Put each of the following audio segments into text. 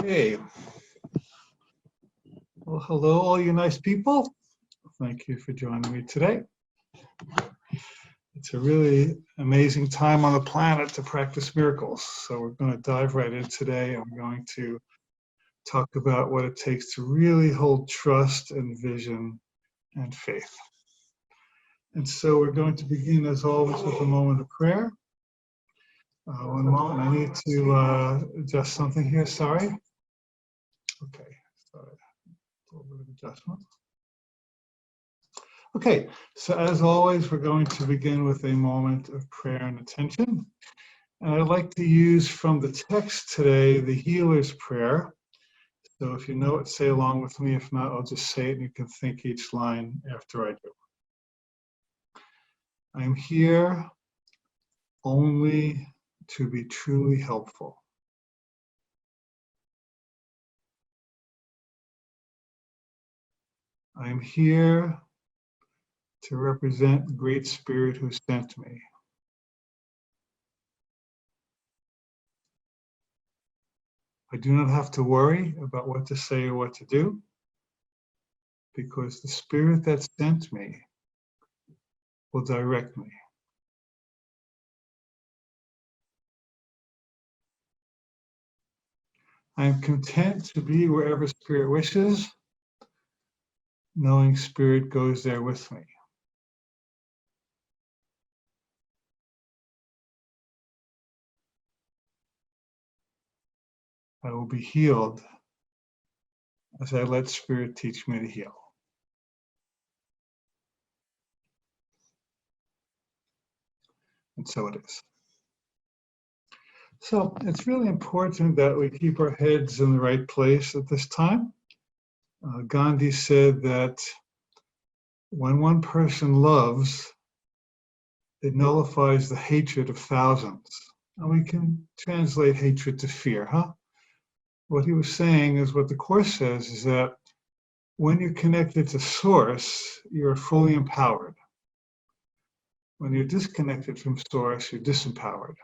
Okay. Well, hello, all you nice people. Thank you for joining me today. It's a really amazing time on the planet to practice miracles. So we're going to dive right in today. I'm going to talk about what it takes to really hold trust and vision and faith. And so we're going to begin, as always, with a moment of prayer. One moment, I need to adjust something here, sorry. Okay, sorry, a little bit of adjustment. Okay, so as always, we're going to begin with a moment of prayer and attention. And I'd like to use from the text today, the healer's prayer. So if you know it, say along with me. If not, I'll just say it and you can think each line after I do. I am here only to be truly helpful. I am here to represent the Great Spirit who sent me. I do not have to worry about what to say or what to do, because the Spirit that sent me will direct me. I am content to be wherever Spirit wishes, knowing Spirit goes there with me. I will be healed as I let Spirit teach me to heal. And so it is. So it's really important that we keep our heads in the right place at this time. Gandhi said that when one person loves, it nullifies the hatred of thousands. And we can translate hatred to fear, huh? What he was saying is what the Course says is that when you're connected to Source, you're fully empowered. When you're disconnected from Source, you're disempowered.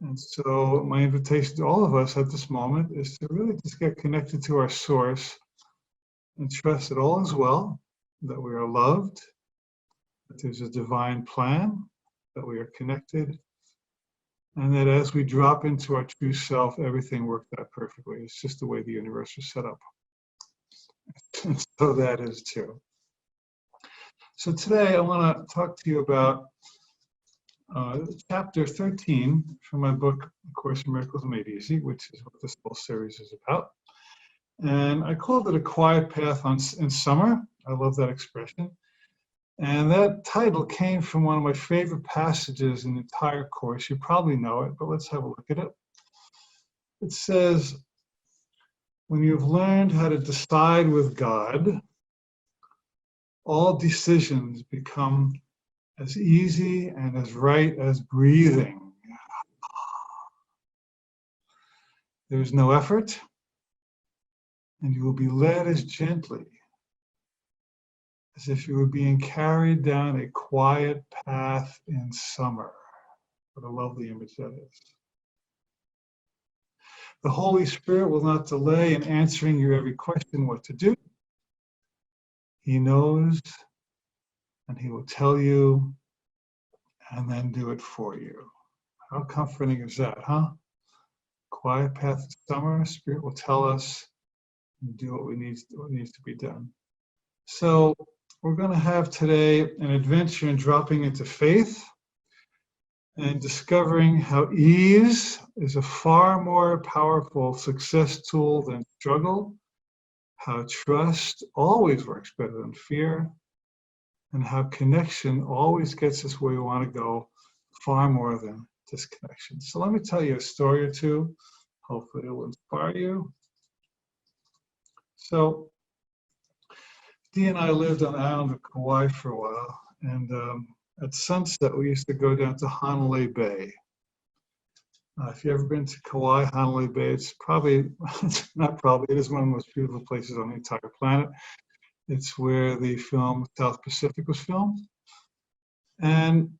And so my invitation to all of us at this moment is to really just get connected to our Source and trust that all is well, that we are loved, that there's a divine plan, that we are connected, and that as we drop into our true self, everything works out perfectly. It's just the way the universe is set up. And so that is too. So today I want to talk to you about chapter 13 from my book, A Course in Miracles Made Easy, which is what this whole series is about. And I called it A Quiet Path in Summer. I love that expression. And that title came from one of my favorite passages in the entire Course. You probably know it, but let's have a look at it. It says, when you've learned how to decide with God, all decisions become as easy and as right as breathing. There is no effort, and you will be led as gently as if you were being carried down a quiet path in summer. What a lovely image that is. The Holy Spirit will not delay in answering your every question what to do. He knows, and he will tell you, and then do it for you. How comforting is that, huh? Quiet path in summer, Spirit will tell us and do what needs to be done. So we're going to have today an adventure in dropping into faith and discovering how ease is a far more powerful success tool than struggle, how trust always works better than fear, and how connection always gets us where we want to go far more than disconnection. So let me tell you a story or two. Hopefully it will inspire you. So Dee and I lived on the island of Kauai for a while, and at sunset we used to go down to Honolulu Bay. If you've ever been to Kauai, Honolulu Bay, it's probably, not probably, it is one of the most beautiful places on the entire planet. It's where the film South Pacific was filmed. And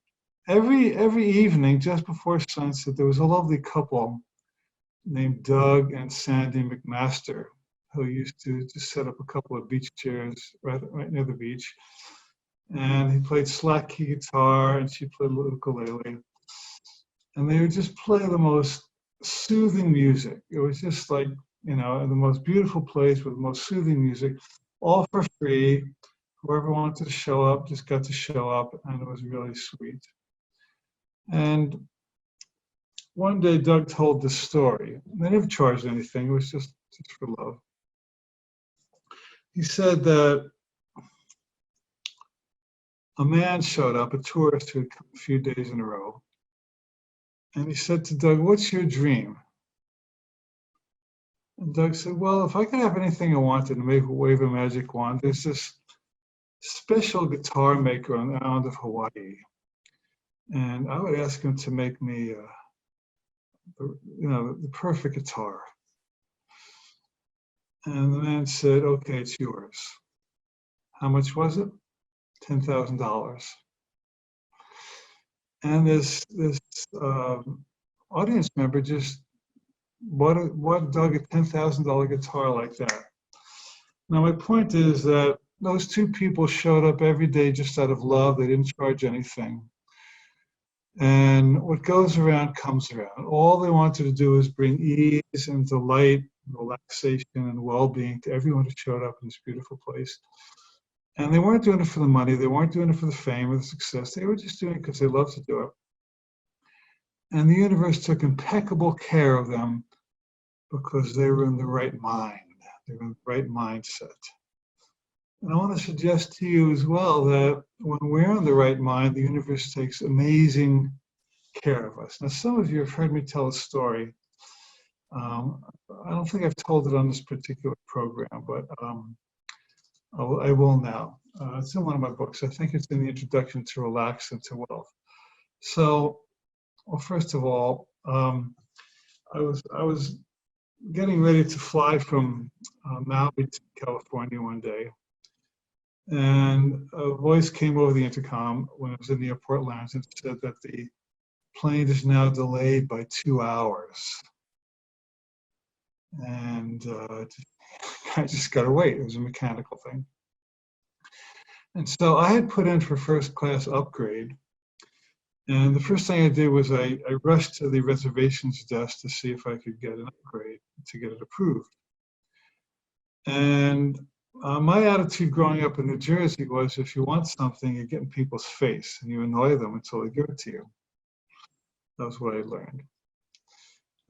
every evening, just before sunset, there was a lovely couple named Doug and Sandy McMaster, who used to set up a couple of beach chairs right near the beach. And he played slack key guitar and she played ukulele. And they would just play the most soothing music. It was just like, the most beautiful place with the most soothing music, all for free. Whoever wanted to show up just got to show up, and it was really sweet. And one day Doug told this story. They never charged anything, it was just for love. He said that a man showed up, a tourist who had come a few days in a row. And he said to Doug, "What's your dream?" And Doug said, "Well, if I could have anything I wanted and wave a magic wand, there's this special guitar maker on the island of Hawaii. And I would ask him to make me, the perfect guitar." And the man said, "Okay, it's yours." How much was it? $10,000. And this audience member just bought Doug a $10,000 guitar like that. Now, my point is that those two people showed up every day just out of love. They didn't charge anything. And what goes around comes around. All they wanted to do is bring ease and delight, and relaxation and well-being to everyone who showed up in this beautiful place. And they weren't doing it for the money. They weren't doing it for the fame or the success. They were just doing it because they loved to do it. And the universe took impeccable care of them because they were in the right mind. They were in the right mindset. And I want to suggest to you as well that when we're in the right mind, the universe takes amazing care of us. Now, some of you have heard me tell a story. I don't think I've told it on this particular program, but I will now. It's in one of my books. I think it's in the introduction to Relax and to Wealth. So, well, first of all, I was getting ready to fly from Maui to California one day, and a voice came over the intercom when I was in the airport lounge and said that the plane is now delayed by 2 hours. And I just got to wait. It was a mechanical thing. And so I had put in for first class upgrade. And the first thing I did was I rushed to the reservations desk to see if I could get an upgrade to get it approved. And my attitude growing up in New Jersey was if you want something, you get in people's face and you annoy them until they give it to you. That was what I learned.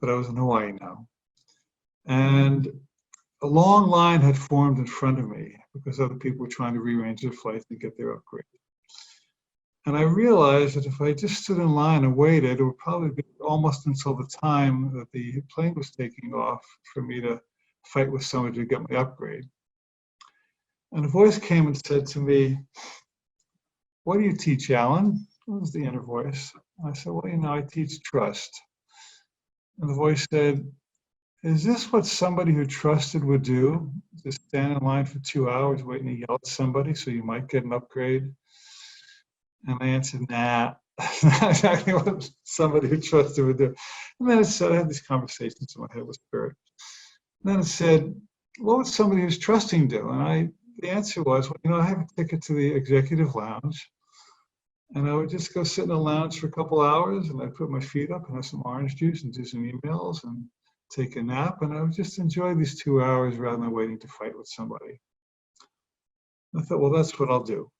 But I was in Hawaii now. And a long line had formed in front of me because other people were trying to rearrange their flights and get their upgrade. And I realized that if I just stood in line and waited, it would probably be almost until the time that the plane was taking off for me to fight with somebody to get my upgrade. And a voice came and said to me, "What do you teach, Alan?" It was the inner voice. I said, "Well, I teach trust." And the voice said, "Is this what somebody who trusted would do? Just stand in line for 2 hours waiting to yell at somebody so you might get an upgrade?" And I answered, "Nah, that's not exactly what somebody who trusted would do." And then it said, I had these conversations in my head with Spirit. And then it said, "What would somebody who's trusting do?" And the answer was, "Well, I have a ticket to the executive lounge. And I would just go sit in the lounge for a couple hours and I'd put my feet up and have some orange juice and do some emails and take a nap. And I would just enjoy these 2 hours rather than waiting to fight with somebody." I thought, well, that's what I'll do.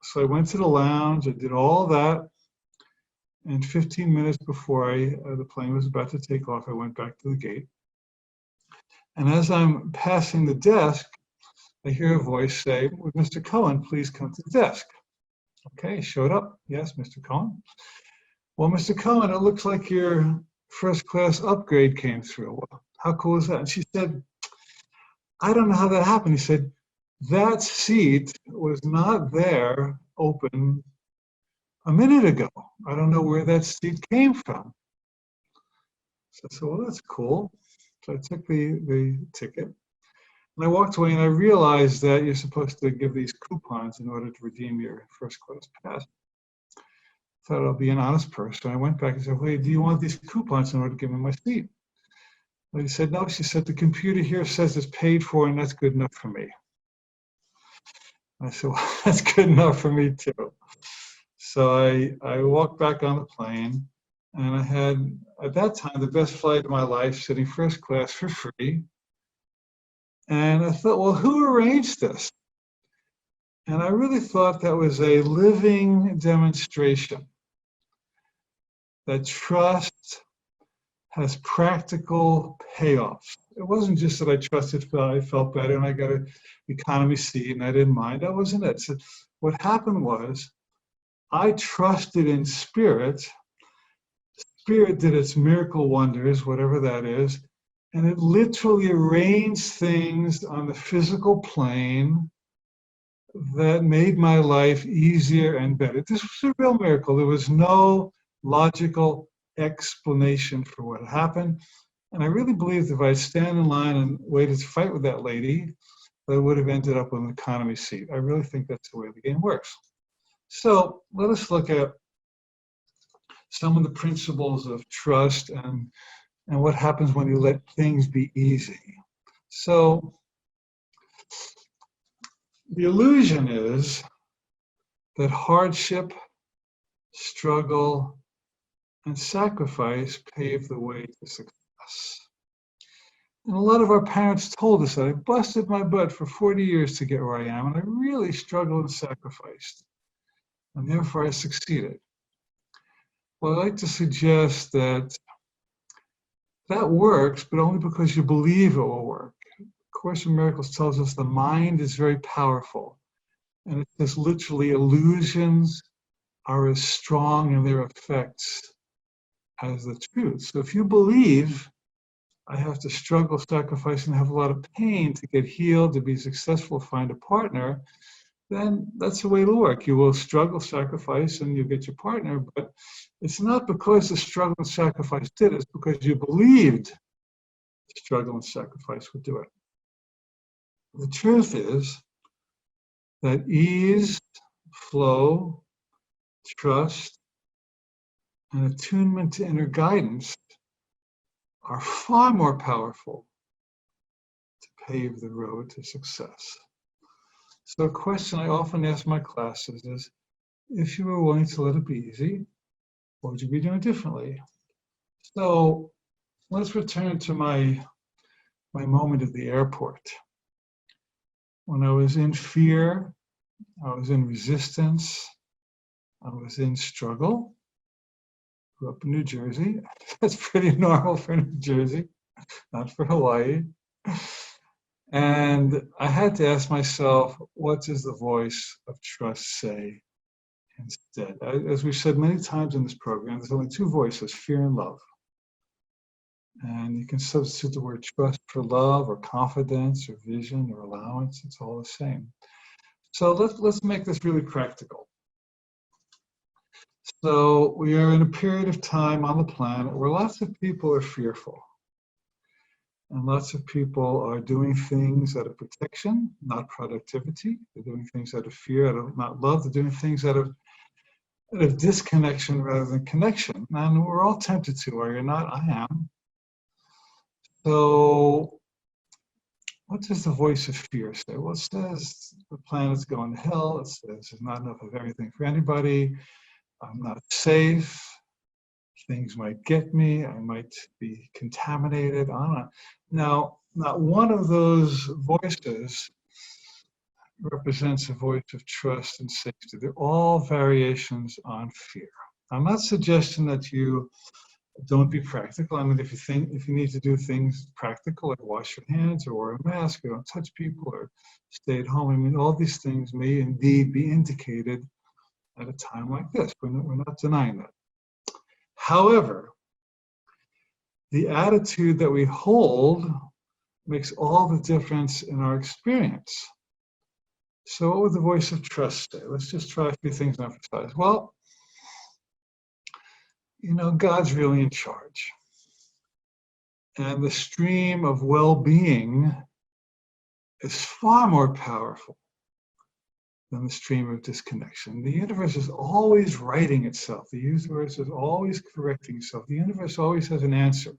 So I went to the lounge, I did all that. And 15 minutes before the plane was about to take off, I went back to the gate. And as I'm passing the desk, I hear a voice say, "Would Mr. Cohen please come to the desk?" Okay, showed up. "Yes, Mr. Cohen." "Well, Mr. Cohen, it looks like your first class upgrade came through. Well, how cool is that?" And she said, "I don't know how that happened." He said, "That seat was not there open a minute ago. I don't know where that seat came from." So I said, "Well, that's cool." So I took the ticket. And I walked away and I realized that you're supposed to give these coupons in order to redeem your first class pass. I thought I'll be an honest person. I went back and said, "Hey, do you want these coupons in order to give me my seat?" The lady said, no, she said, the computer here says it's paid for and that's good enough for me. I said, well, that's good enough for me too. So I walked back on the plane, and I had, at that time, the best flight of my life, sitting first class for free. And I thought, well, who arranged this? And I really thought that was a living demonstration that trust has practical payoffs. It wasn't just that I trusted, I felt better, and I got an economy seat, and I didn't mind. That wasn't it. So what happened was, I trusted in spirit. Spirit did its miracle wonders, whatever that is, and it literally arranged things on the physical plane that made my life easier and better. This was a real miracle. There was no logical explanation for what happened. And I really believed if I'd stand in line and waited to fight with that lady, I would have ended up with an economy seat. I really think that's the way the game works. So let us look at some of the principles of trust and what happens when you let things be easy. So the illusion is that hardship, struggle, and sacrifice pave the way to success. And a lot of our parents told us that I busted my butt for 40 years to get where I am, and I really struggled and sacrificed, and therefore I succeeded. Well, I'd like to suggest that that works, but only because you believe it will work. Course in Miracles tells us the mind is very powerful, and it says literally illusions are as strong in their effects as the truth. So if you believe I have to struggle, sacrifice, and have a lot of pain to get healed, to be successful, find a partner, then that's the way it'll work. You will struggle, sacrifice, and you'll get your partner, but it's not because the struggle and sacrifice did it, it's because you believed struggle and sacrifice would do it. The truth is that ease, flow, trust, and attunement to inner guidance are far more powerful to pave the road to success. So a question I often ask my classes is, if you were willing to let it be easy, what would you be doing differently? So let's return to my moment at the airport. When I was in fear, I was in resistance, I was in struggle. Grew up in New Jersey. That's pretty normal for New Jersey, not for Hawaii. And I had to ask myself, what does the voice of trust say instead? As we've said many times in this program, there's only two voices, fear and love. And you can substitute the word trust for love or confidence or vision or allowance. It's all the same. So let's make this really practical. So we are in a period of time on the planet where lots of people are fearful. And lots of people are doing things out of protection, not productivity. They're doing things out of fear, out of not love. They're doing things out of disconnection rather than connection. And we're all tempted to, are you not? I am. So what does the voice of fear say? Well, it says the planet's going to hell. It says there's not enough of everything for anybody. I'm not safe. Things might get me. I might be contaminated. Now, not one of those voices represents a voice of trust and safety. They're all variations on fear. I'm not suggesting that you don't be practical. I mean, if you need to do things practical, like wash your hands or wear a mask or don't touch people or stay at home, I mean, all these things may indeed be indicated at a time like this. We're not denying that. However, the attitude that we hold makes all the difference in our experience. So what would the voice of trust say? Let's just try a few things and emphasize. Well, God's really in charge. And the stream of well-being is far more powerful than the stream of disconnection. The universe is always righting itself. The universe is always correcting itself. The universe always has an answer.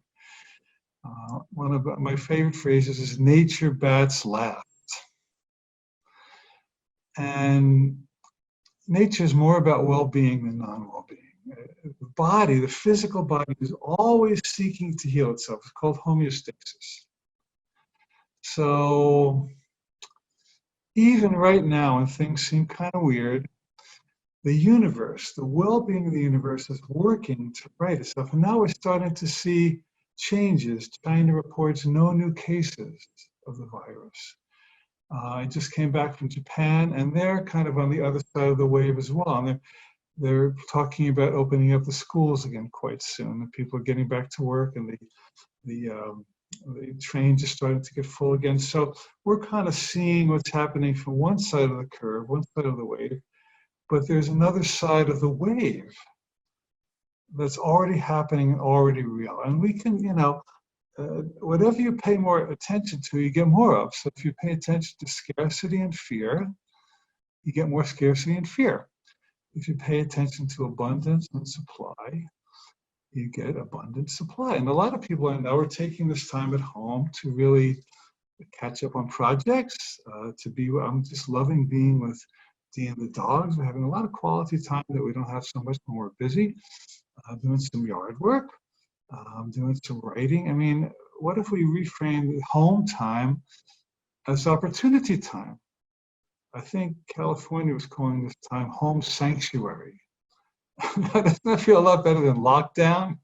One of my favorite phrases is nature bats last. And nature is more about well-being than non-well-being. The body, the physical body, is always seeking to heal itself. It's called homeostasis. So even right now, when things seem kind of weird, the universe, the well-being of the universe is working to right itself. And now we're starting to see changes. China reports no new cases of the virus. I just came back from Japan, and they're kind of on the other side of the wave as well. And they're talking about opening up the schools again quite soon. And people are getting back to work, and the trains are starting to get full again. So we're kind of seeing what's happening from one side of the curve, one side of the wave. But there's another side of the wave that's already happening and already real. And we can, whatever you pay more attention to, you get more of. So if you pay attention to scarcity and fear, you get more scarcity and fear. If you pay attention to abundance and supply, you get abundant supply. And a lot of people I know are taking this time at home to really catch up on projects, I'm just loving being with Dee and the dogs. We're having a lot of quality time that we don't have so much when we're busy. Doing some yard work, doing some writing. I mean, what if we reframe home time as opportunity time? I think California was calling this time home sanctuary. Doesn't that feel a lot better than lockdown?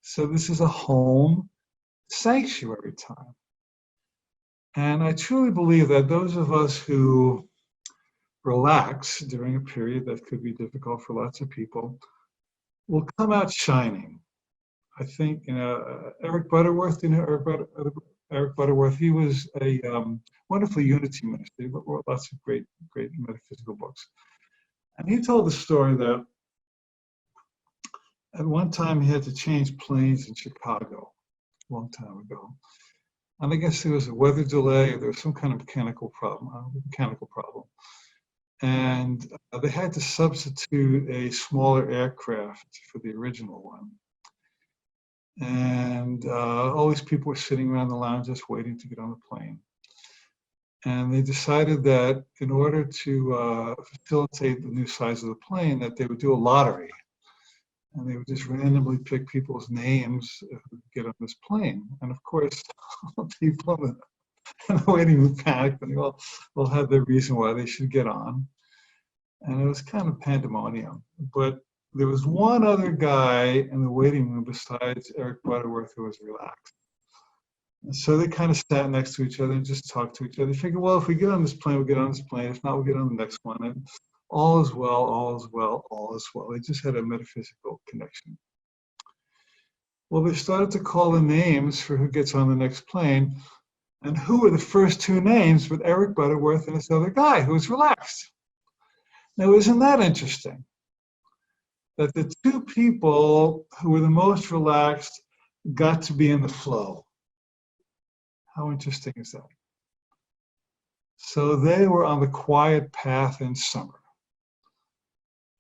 So this is a home sanctuary time. And I truly believe that those of us who relax during a period that could be difficult for lots of people will come out shining. I think, Eric Butterworth, Eric Butterworth, he was a wonderful unity minister. He wrote lots of great metaphysical books. And he told the story that at one time he had to change planes in Chicago, a long time ago. And I guess there was a weather delay, or there was some kind of mechanical problem. And they had to substitute a smaller aircraft for the original one. And all these people were sitting around the lounge just waiting to get on the plane. And they decided that in order to facilitate the new size of the plane, that they would do a lottery. And they would just randomly pick people's names who could get on this plane. And of course, people in the waiting room panicked, and they all had their reason why they should get on. And it was kind of pandemonium. But there was one other guy in the waiting room besides Eric Butterworth who was relaxed. And so they kind of sat next to each other and just talked to each other. They figured, well, if we get on this plane, we'll get on this plane. If not, we'll get on the next one. And all is well, all is well, all is well. They just had a metaphysical connection. Well, they started to call the names for who gets on the next plane. And who were the first two names but Eric Butterworth and this other guy who was relaxed? Now, isn't that interesting? That the two people who were the most relaxed got to be in the flow. How interesting is that? So they were on the quiet path in summer,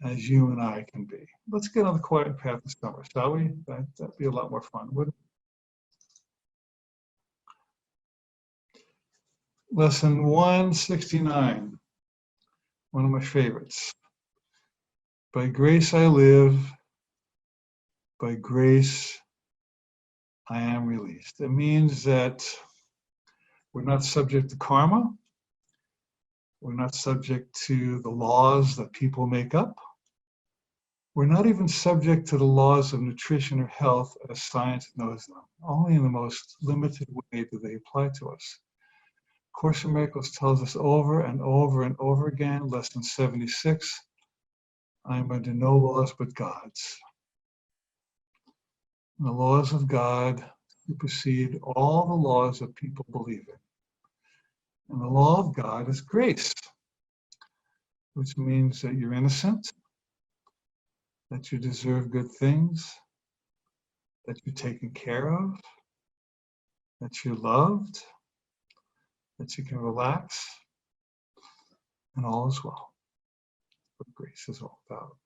as you and I can be. Let's get on the quiet path in summer, shall we? That'd be a lot more fun, wouldn't it? Lesson 169, one of my favorites. By grace I live, by grace I am released. It means that we're not subject to karma. We're not subject to the laws that people make up. We're not even subject to the laws of nutrition or health as science knows them. Only in the most limited way do they apply to us. Course in Miracles tells us over and over and over again, lesson 76, I am under no laws but God's. And the laws of God supersede all the laws that people believe in. And the law of God is grace, which means that you're innocent, that you deserve good things, that you're taken care of, that you're loved, that you can relax, and all is well. What grace is all about.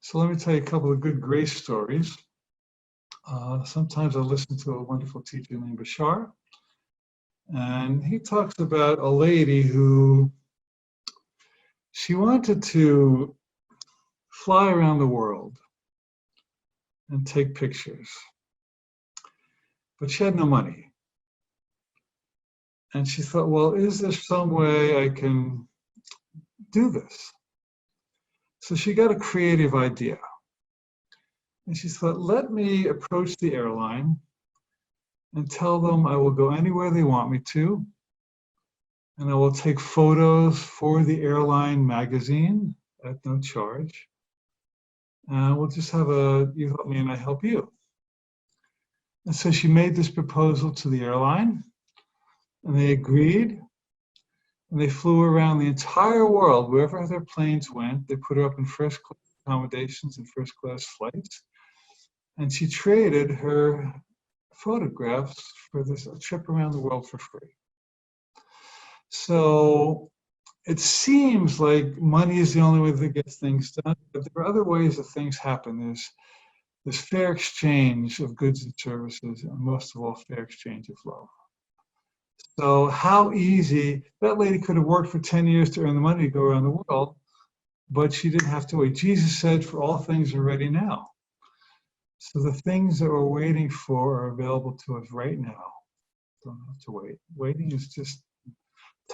So let me tell you a couple of good grace stories. Sometimes I listen to a wonderful teacher named Bashar, and he talks about a lady who she wanted to fly around the world and take pictures, but she had no money. And she thought, well, is there some way I can do this? So she got a creative idea. And she thought, let me approach the airline and tell them I will go anywhere they want me to. And I will take photos for the airline magazine at no charge. And we'll just have you help me and I help you. And so she made this proposal to the airline, and they agreed. And they flew around the entire world, wherever their planes went. They put her up in first class accommodations and first class flights. And she traded her photographs for this trip around the world for free. So it seems like money is the only way that gets things done, but there are other ways that things happen. There's this fair exchange of goods and services, and most of all, fair exchange of love. So how easy, that lady could have worked for 10 years to earn the money to go around the world, but she didn't have to wait. Jesus said, for all things are ready now. So the things that we're waiting for are available to us right now. Don't have to wait. Waiting is just,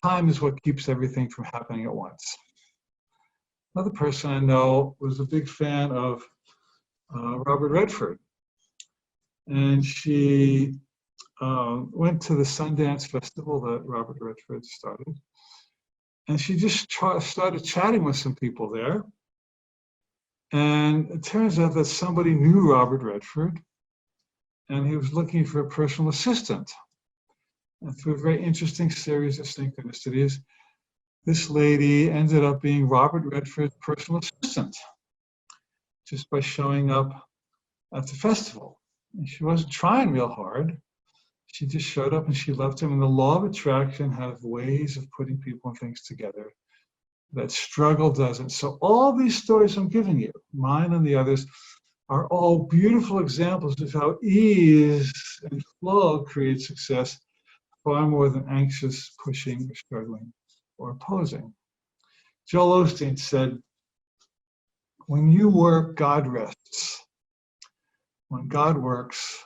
time is what keeps everything from happening at once. Another person I know was a big fan of Robert Redford. And she went to the Sundance Festival that Robert Redford started. And she just started chatting with some people there. And it turns out that somebody knew Robert Redford, and he was looking for a personal assistant. And through a very interesting series of synchronicities, this lady ended up being Robert Redford's personal assistant, just by showing up at the festival. And she wasn't trying real hard. She just showed up and she loved him. And the law of attraction has ways of putting people and things together that struggle doesn't. So all these stories I'm giving you, mine and the others, are all beautiful examples of how ease and flow create success far more than anxious, pushing, or struggling, or opposing. Joel Osteen said, when you work, God rests. When God works,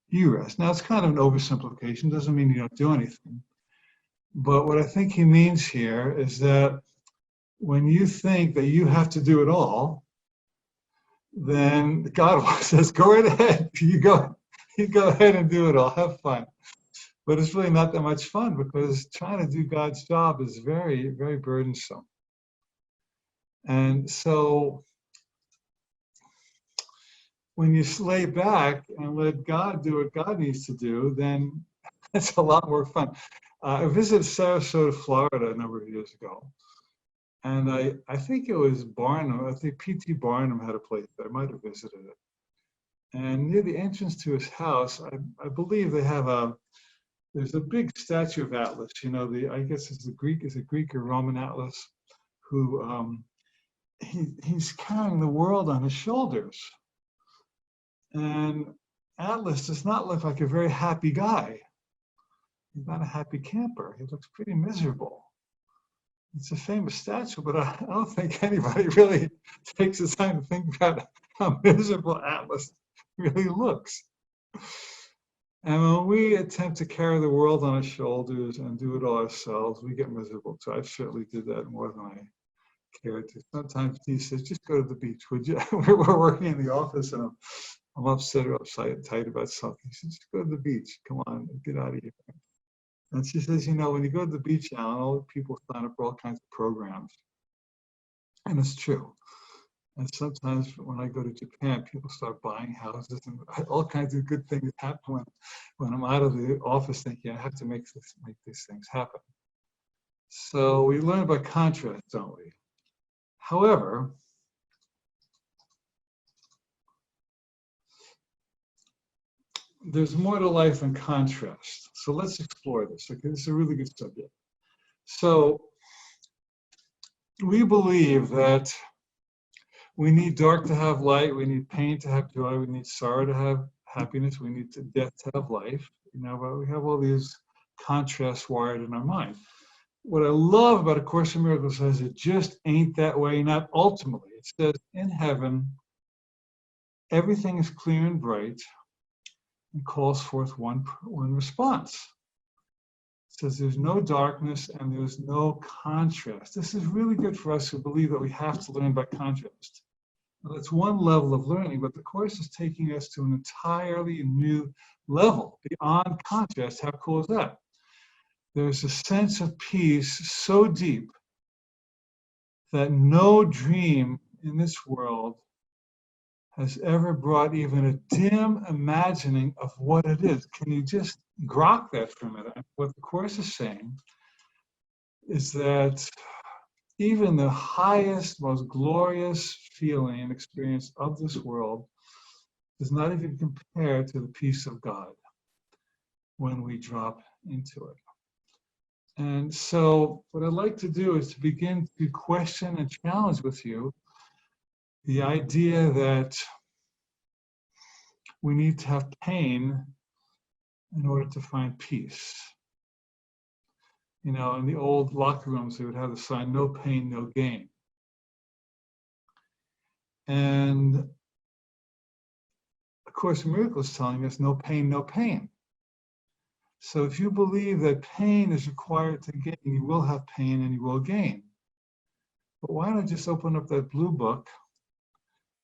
you rest. Now, it's kind of an oversimplification, doesn't mean you don't do anything. But what I think he means here is that when you think that you have to do it all, then God says, go right ahead. You go ahead and do it all. Have fun. But it's really not that much fun, because trying to do God's job is very, very burdensome. And so when you lay back and let God do what God needs to do, then it's a lot more fun. I visited Sarasota, Florida a number of years ago. And I think it was Barnum, I think P.T. Barnum had a place there. I might have visited it. And near the entrance to his house, I believe they have there's a big statue of Atlas, you know, I guess it's a Greek or Roman Atlas, who he's carrying the world on his shoulders. And Atlas does not look like a very happy guy. He's not a happy camper. He looks pretty miserable. It's a famous statue, but I don't think anybody really takes the time to think about how miserable Atlas really looks. And when we attempt to carry the world on our shoulders and do it all ourselves, we get miserable too. I certainly did that more than I cared to. Sometimes he says, just go to the beach, would you? We're working in the office and I'm upset or uptight about something. He said, just go to the beach. Come on, get out of here. And she says, you know, when you go to the beach now, all the people sign up for all kinds of programs. And it's true. And sometimes when I go to Japan, people start buying houses and all kinds of good things happen when I'm out of the office thinking I have to make these things happen. So we learn about contrast, don't we? However, there's more to life than contrast. So let's explore this. Okay, this is a really good subject. So we believe that we need dark to have light, we need pain to have joy, we need sorrow to have happiness, we need death to have life. But we have all these contrasts wired in our mind. What I love about A Course in Miracles is it just ain't that way, not ultimately. It says in heaven, everything is clear and bright and calls forth one response. It says there's no darkness and there's no contrast. This is really good for us who believe that we have to learn by contrast. Now, that's one level of learning, but the Course is taking us to an entirely new level beyond contrast. How cool is that? There's a sense of peace so deep that no dream in this world has ever brought even a dim imagining of what it is. Can you just grok that for a minute? What the Course is saying is that even the highest, most glorious feeling and experience of this world does not even compare to the peace of God when we drop into it. And so what I'd like to do is to begin to question and challenge with you the idea that we need to have pain in order to find peace. In the old locker rooms, they would have the sign, no pain, no gain. And A Course in Miracles is telling us no pain, no pain. So if you believe that pain is required to gain, you will have pain and you will gain. But why not just open up that blue book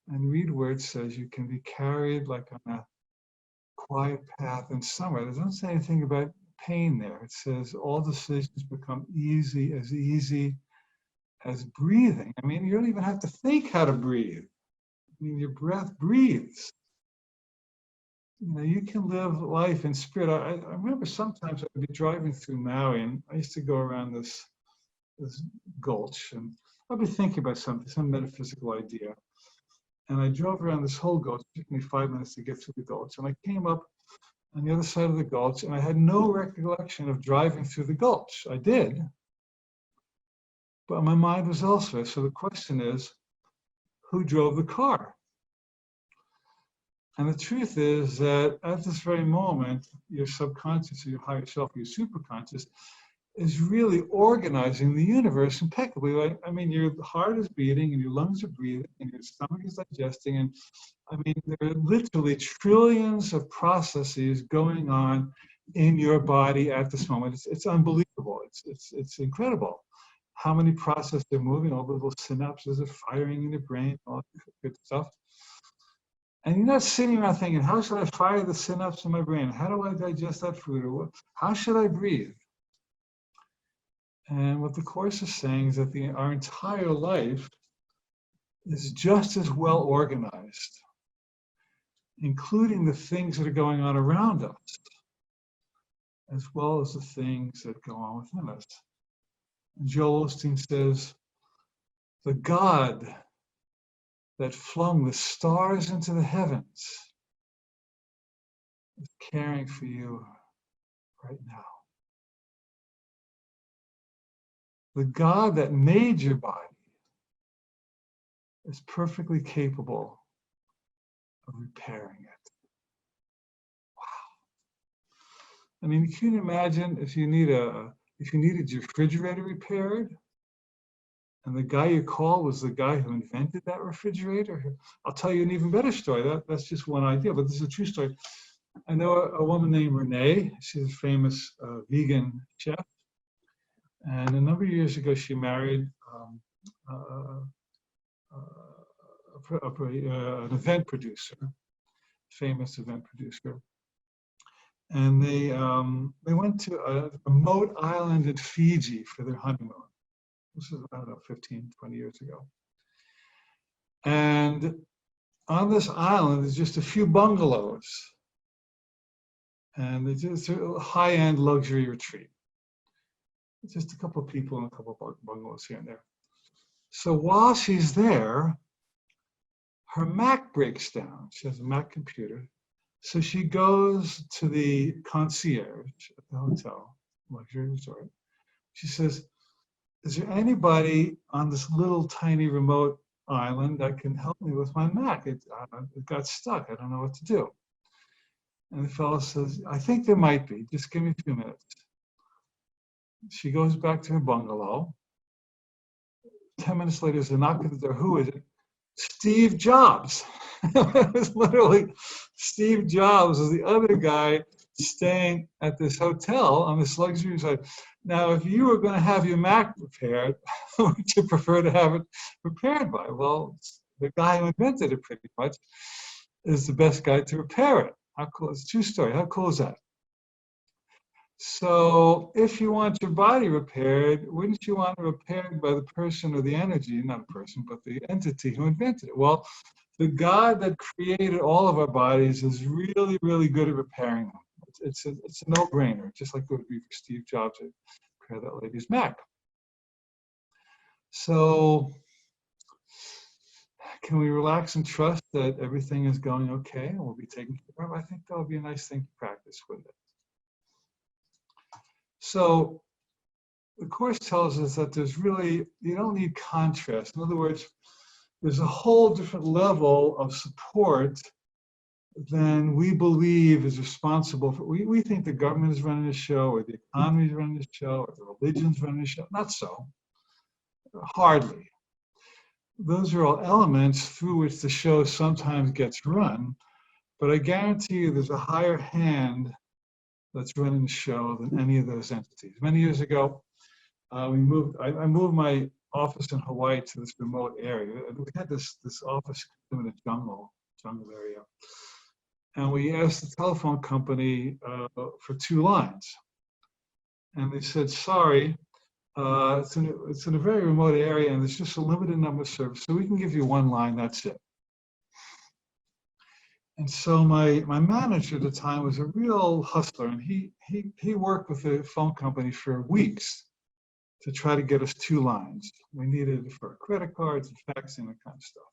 and read where it says you can be carried like on a quiet path in summer. It doesn't say anything about pain there. It says all decisions become easy as breathing. I mean, you don't even have to think how to breathe. I mean, your breath breathes. You can live life in spirit. I remember sometimes I'd be driving through Maui, and I used to go around this gulch, and I'd be thinking about something, some metaphysical idea. And I drove around this whole gulch. It took me 5 minutes to get through the gulch. And I came up on the other side of the gulch, and I had no recollection of driving through the gulch. I did, but my mind was elsewhere. So the question is, who drove the car? And the truth is that at this very moment, your subconscious or your higher self, your superconscious, is really organizing the universe impeccably. I mean, your heart is beating and your lungs are breathing and your stomach is digesting. And I mean, there are literally trillions of processes going on in your body at this moment. It's unbelievable. It's incredible how many processes are moving. All the little synapses are firing in your brain, all that good stuff. And you're not sitting around thinking, how should I fire the synapse in my brain? How do I digest that food? Or how should I breathe? And what the Course is saying is that our entire life is just as well organized, including the things that are going on around us, as well as the things that go on within us. And Joel Osteen says, the God that flung the stars into the heavens is caring for you right now. The God that made your body is perfectly capable of repairing it. Wow. I mean, can you imagine if you needed your refrigerator repaired, and the guy you call was the guy who invented that refrigerator? I'll tell you an even better story. That's just one idea, but this is a true story. I know a woman named Renee. She's a famous vegan chef. And a number of years ago, she married an event producer, famous event producer. And they went to a remote island in Fiji for their honeymoon. This is, I don't know, 15, 20 years ago. And on this island, there's just a few bungalows. And it's just a high-end luxury retreat. Just a couple of people and a couple of bungalows here and there. So while she's there, her Mac breaks down. She has a Mac computer. So she goes to the concierge at the hotel, luxury resort. She says, is there anybody on this little tiny remote island that can help me with my Mac? It got stuck. I don't know what to do. And the fellow says, I think there might be. Just give me a few minutes. She goes back to her bungalow. 10 minutes later, there's a knock at the door. Who is it? Steve Jobs. It was literally Steve Jobs was the other guy staying at this hotel on this luxury side. Now, if you were going to have your Mac repaired, who would you prefer to have it repaired by? Well, the guy who invented it pretty much is the best guy to repair it. How cool? It's a true story. How cool is that? So if you want your body repaired, wouldn't you want it repaired by the person or the energy, not a person, but the entity who invented it? Well, the God that created all of our bodies is really, really good at repairing them. It's a no-brainer, just like it would be for Steve Jobs to repair that lady's Mac. So can we relax and trust that everything is going okay and will be taken care of? I think that would be a nice thing to practice with it. So the Course tells us that there's really, you don't need contrast. In other words, there's a whole different level of support than we believe is responsible for. We think the government is running the show, or the economy is running the show, or the religion's running the show. Not so. Hardly. Those are all elements through which the show sometimes gets run, but I guarantee you there's a higher hand that's running the show than any of those entities. Many years ago, I moved my office in Hawaii to this remote area. We had this office in a jungle area. And we asked the telephone company for 2 lines. And they said, sorry, it's in a very remote area and there's just a limited number of services. So we can give you 1 line, that's it. And so my manager at the time was a real hustler, and he worked with the phone company for weeks to try to get us 2 lines. We needed it for credit cards and faxing, that kind of stuff.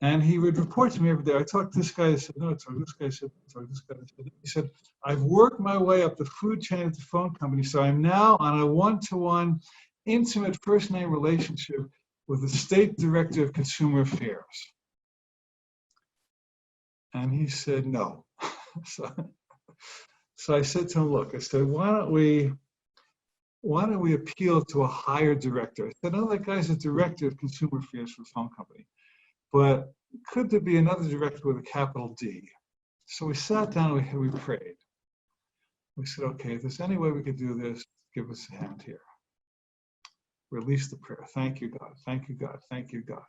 And he would report to me every day. I talked to this guy, I said, no, I talked to this guy, I said, I talked to this guy. He said, I've worked my way up the food chain at the phone company, so I'm now on a 1-to-1 intimate first-name relationship with the State Director of Consumer Affairs. And he said, no. So I said to him, look, I said, why don't we appeal to a higher director? I said, no, that guy's a director of consumer affairs for the phone company. But could there be another director with a capital D? So we sat down and we prayed. We said, okay, if there's any way we could do this, give us a hand here. Release the prayer. Thank you, God. Thank you, God. Thank you, God.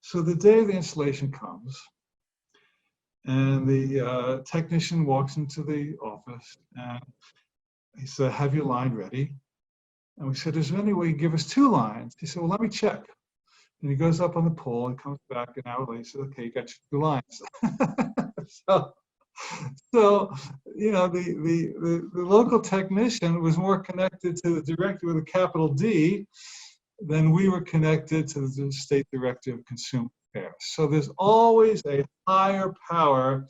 So the day of the installation comes, and the technician walks into the office and he said, have your line ready? And we said, is there any way you give us 2 lines? He said, well, let me check. And he goes up on the pole and comes back an hour later and says, okay, you got your 2 lines. so, you know, the local technician was more connected to the director with a capital D than we were connected to the State Director of Consumer Affairs. So there's always a higher power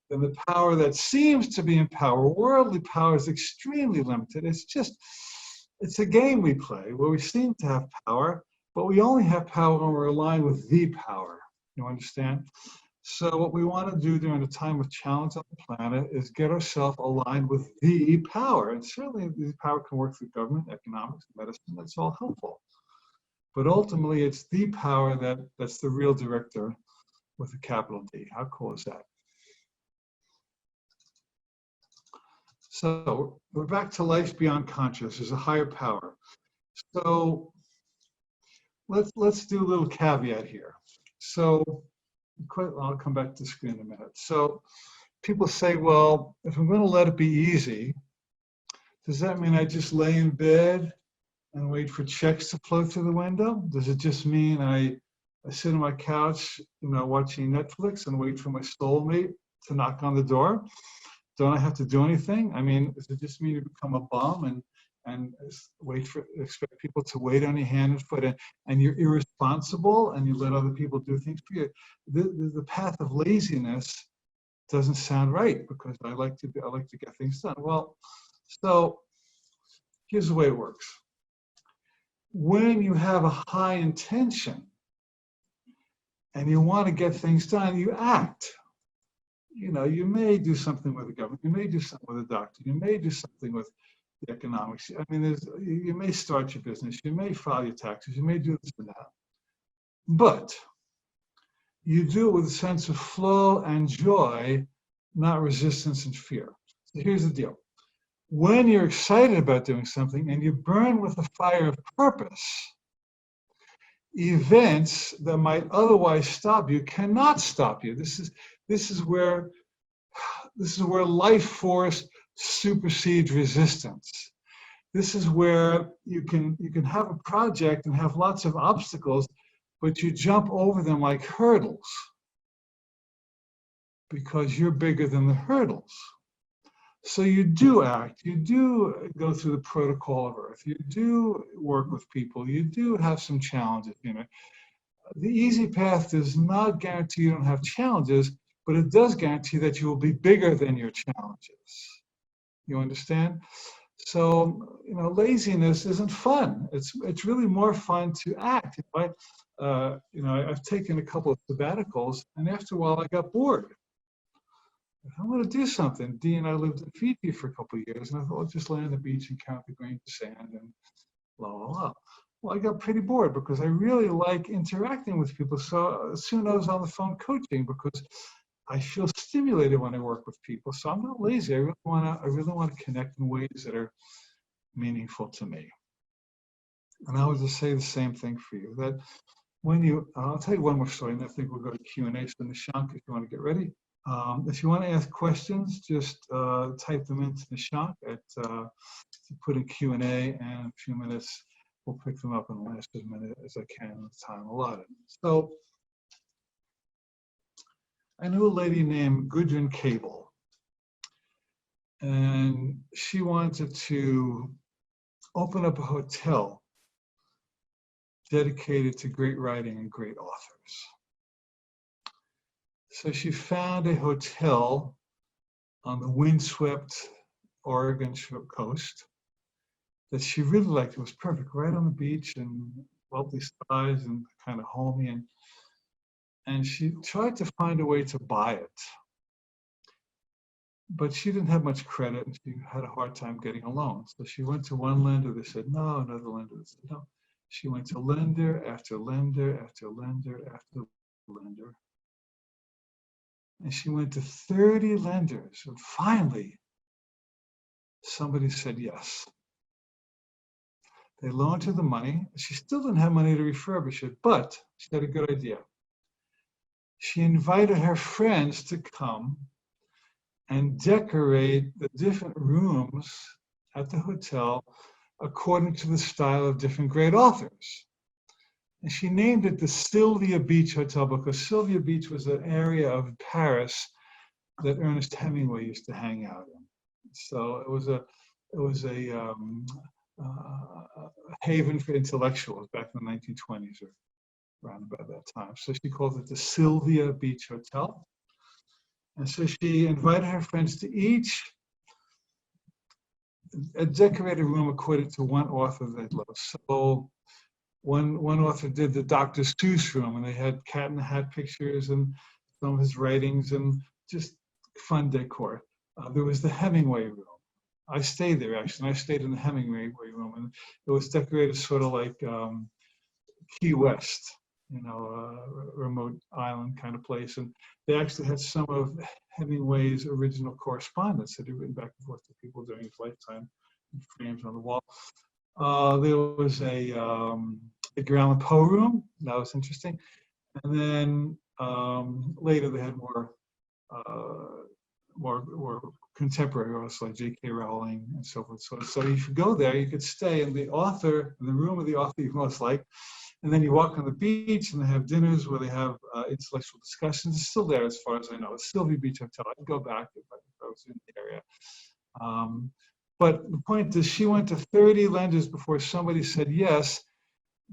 than the power that seems to be in power. Worldly power is extremely limited. It's a game we play where we seem to have power, but we only have power when we're aligned with the power. You understand? So what we want to do during a time of challenge on the planet is get ourselves aligned with the power. And certainly the power can work through government, economics, medicine. That's all helpful. But ultimately, it's the power that's the real director with a capital D. How cool is that? So we're back to life beyond conscious. There's a higher power. So let's do a little caveat here. So I'll come back to the screen in a minute. So people say, well, if I'm going to let it be easy, does that mean I just lay in bed and wait for checks to flow through the window? Does it just mean I sit on my couch, you know, watching Netflix and wait for my soulmate to knock on the door? Don't I have to do anything? I mean, does it just mean you become a bum and expect people to wait on your hand and foot, and you're irresponsible and you let other people do things for you? The path of laziness doesn't sound right, because I like to get things done. Well, so here's the way it works. When you have a high intention and you want to get things done, you act. you may do something with the government, you may do something with a doctor, you may do something with the economics. I mean, you may start your business, you may file your taxes, you may do this and that. But you do it with a sense of flow and joy, not resistance and fear. So here's the deal. When you're excited about doing something and you burn with the fire of purpose, events that might otherwise stop you cannot stop you. This is where life force supersedes resistance. This is where you can have a project and have lots of obstacles, but you jump over them like hurdles because you're bigger than the hurdles. So you do act, you do go through the protocol of Earth, you do work with people, you do have some challenges. The easy path does not guarantee you don't have challenges, but it does guarantee that you will be bigger than your challenges. You understand? So, laziness isn't fun. It's really more fun to act. I've taken a couple of sabbaticals, and after a while I got bored. I want to do something. Dee and I lived in Fiji for a couple of years, and I thought, I'll just lay on the beach and count the grains of sand and blah, blah, blah. Well, I got pretty bored because I really like interacting with people. So soon I was on the phone coaching because I feel stimulated when I work with people. So I'm not lazy. I really want to connect in ways that are meaningful to me. And I would just say the same thing for you. That I'll tell you one more story, and I think we'll go to Q&A. So Nishank, if you want to get ready. If you want to ask questions, just type them into Nishank put in Q&A, and in a few minutes we'll pick them up in the last minute as I can in the time allotted. So I knew a lady named Gudrun Cable, and she wanted to open up a hotel dedicated to great writing and great authors. So she found a hotel on the windswept Oregon coast that she really liked. It was perfect, right on the beach and lovely skies and kind of homey. And she tried to find a way to buy it. But she didn't have much credit, and she had a hard time getting a loan. So she went to one lender, they said no, another lender, they said no. She went to lender after lender after lender after lender. And she went to 30 lenders, and finally, somebody said yes. They loaned her the money. She still didn't have money to refurbish it, but she had a good idea. She invited her friends to come and decorate the different rooms at the hotel according to the style of different great authors. And she named it the Sylvia Beach Hotel because Sylvia Beach was an area of Paris that Ernest Hemingway used to hang out in. So it was a haven for intellectuals back in the 1920s or around about that time. So she called it the Sylvia Beach Hotel. And so she invited her friends to each decorate a room according to one author they loved. So one author did the Dr. Seuss room, and they had Cat in the Hat pictures and some of his writings and just fun decor. There was the Hemingway room. I stayed there actually. I stayed in the Hemingway room, and it was decorated sort of like Key West, remote island kind of place. And they actually had some of Hemingway's original correspondence that he written back and forth to people during his lifetime in frames on the wall. There was a Edgar Allan Poe room. That was interesting. And then later they had more contemporary authors like J.K. Rowling and so forth. So you could go there, you could stay in the room of the author you most like, and then you walk on the beach and they have dinners where they have intellectual discussions. It's still there as far as I know. It's Sylvia Beach Hotel. I'd go back if I was in the area. But the point is, she went to 30 lenders before somebody said yes,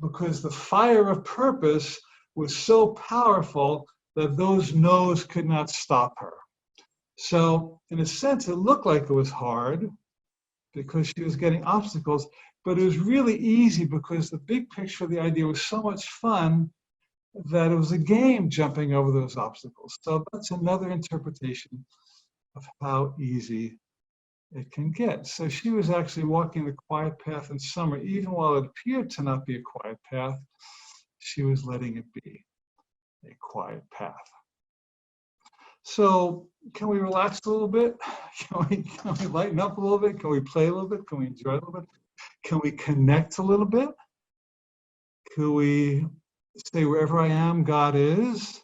because the fire of purpose was so powerful that those no's could not stop her. So in a sense, it looked like it was hard because she was getting obstacles, but it was really easy because the big picture of the idea was so much fun that it was a game jumping over those obstacles. So that's another interpretation of how easy it can get. So she was actually walking the quiet path in summer, even while it appeared to not be a quiet path, she was letting it be a quiet path. So can we relax a little bit? Can we lighten up a little bit? Can we play a little bit? Can we enjoy a little bit? Can we connect a little bit? Can we say wherever I am, God is,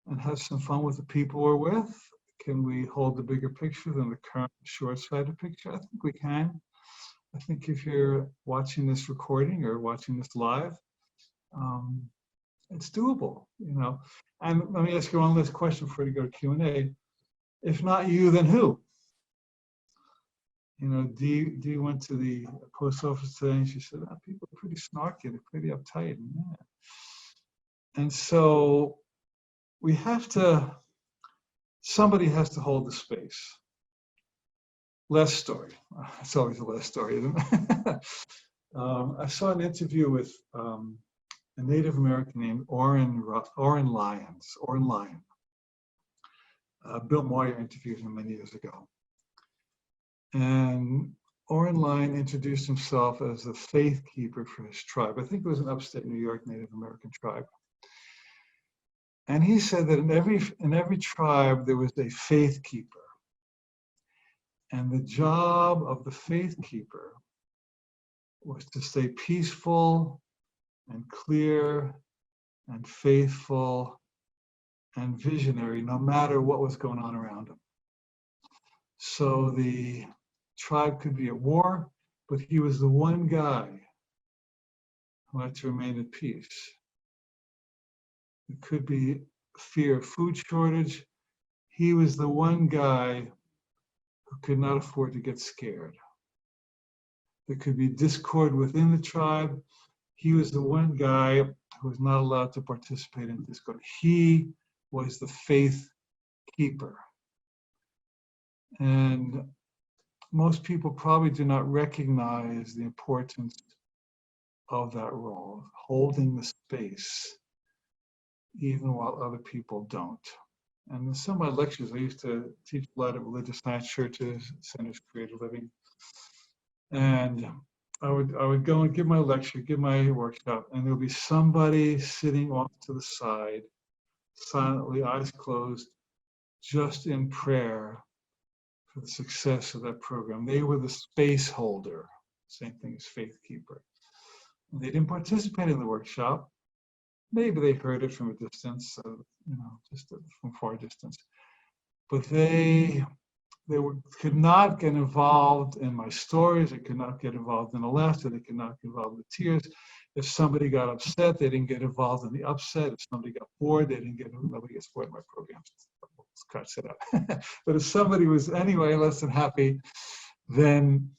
and have some fun with the people we're with? Can we hold the bigger picture than the current short-sighted picture? I think we can. I think if you're watching this recording or watching this live, it's doable, you know. And let me ask you one last question before we go to Q&A. If not you, then who? You know, Dee went to the post office today and she said, oh, people are pretty snarky, they're pretty uptight. And so we have to, somebody has to hold the space. Last story. It's always a last story, isn't it? I saw an interview with a Native American named Oren Lyon. Bill Moyer interviewed him many years ago. And Oren Lyon introduced himself as the faith keeper for his tribe. I think it was an upstate New York Native American tribe. And he said that in every tribe there was a faith keeper. And the job of the faith keeper was to stay peaceful and clear and faithful and visionary, no matter what was going on around him. So the tribe could be at war, but he was the one guy who had to remain at peace. It could be fear of food shortage. He was the one guy who could not afford to get scared. There could be discord within the tribe. He was the one guy who was not allowed to participate in discord. He was the faith keeper. And most people probably do not recognize the importance of that role, holding the space, even while other people don't. And in some of my lectures, I used to teach a lot of religious science churches, Centers for Creative Living. And I would go and give my lecture, give my workshop, and there would be somebody sitting off to the side, silently, eyes closed, just in prayer for the success of that program. They were the space holder, same thing as faith keeper. And they didn't participate in the workshop. Maybe they heard it from a distance, just from far distance. But they could not get involved in my stories. They could not get involved in the laughter. They could not get involved in the tears. If somebody got upset, they didn't get involved in the upset. If somebody got bored, nobody gets bored in my programs. Let's cut it up. But if somebody was anyway less than happy, then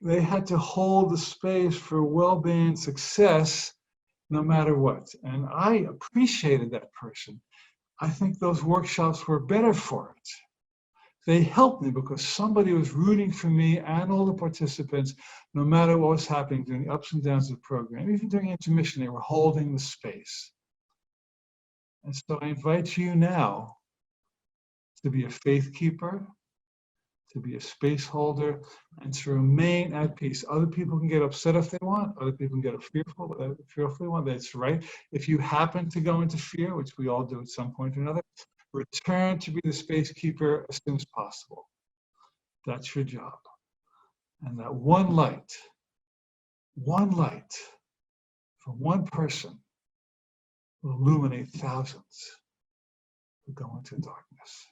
they had to hold the space for well-being, success, no matter what. And I appreciated that person. I think those workshops were better for it. They helped me because somebody was rooting for me and all the participants, no matter what was happening during the ups and downs of the program. Even during intermission, they were holding the space. And so I invite you now to be a faith keeper, to be a space holder, and to remain at peace. Other people can get upset if they want. Other people can get fearful if they want. That's right. If you happen to go into fear, which we all do at some point or another, return to be the space keeper as soon as possible. That's your job. And that one light from one person will illuminate thousands who go into darkness.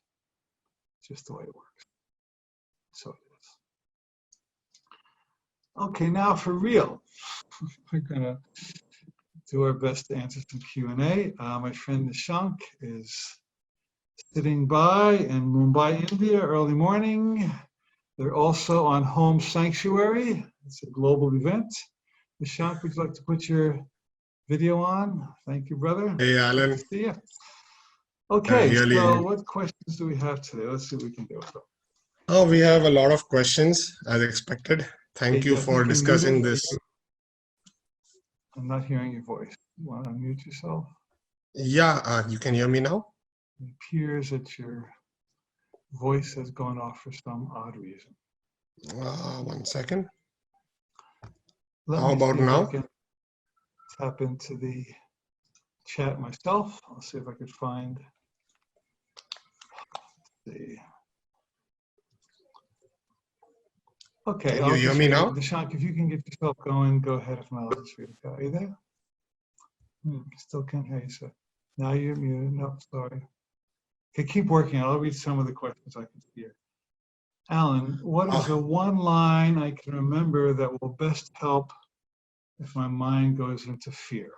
Just the way it works. So it is. Okay, now for real. We're gonna do our best to answer some Q&A. My friend Nishank is sitting by in Mumbai, India, early morning. They're also on Home Sanctuary. It's a global event. Nishank, would you like to put your video on? Thank you, brother. Hey, Alan. Good to see you. Okay, so what questions do we have today? Let's see what we can do. Oh, we have a lot of questions, as expected. Thank you for discussing this. I'm not hearing your voice. You want to unmute yourself? Yeah, you can hear me now? It appears that your voice has gone off for some odd reason. 1 second. Let How me about see if I now? can tap into the chat myself. I'll see if I could find the. Okay, Can you I'll hear just me read it. now? Deshank, if you can get yourself going, go ahead. If not, I'll just read it. Are you there? Still can't hear you, sir. Now you're muted. No, sorry. Okay, keep working. I'll read some of the questions I can hear. Alan, what is the one line I can remember that will best help if my mind goes into fear?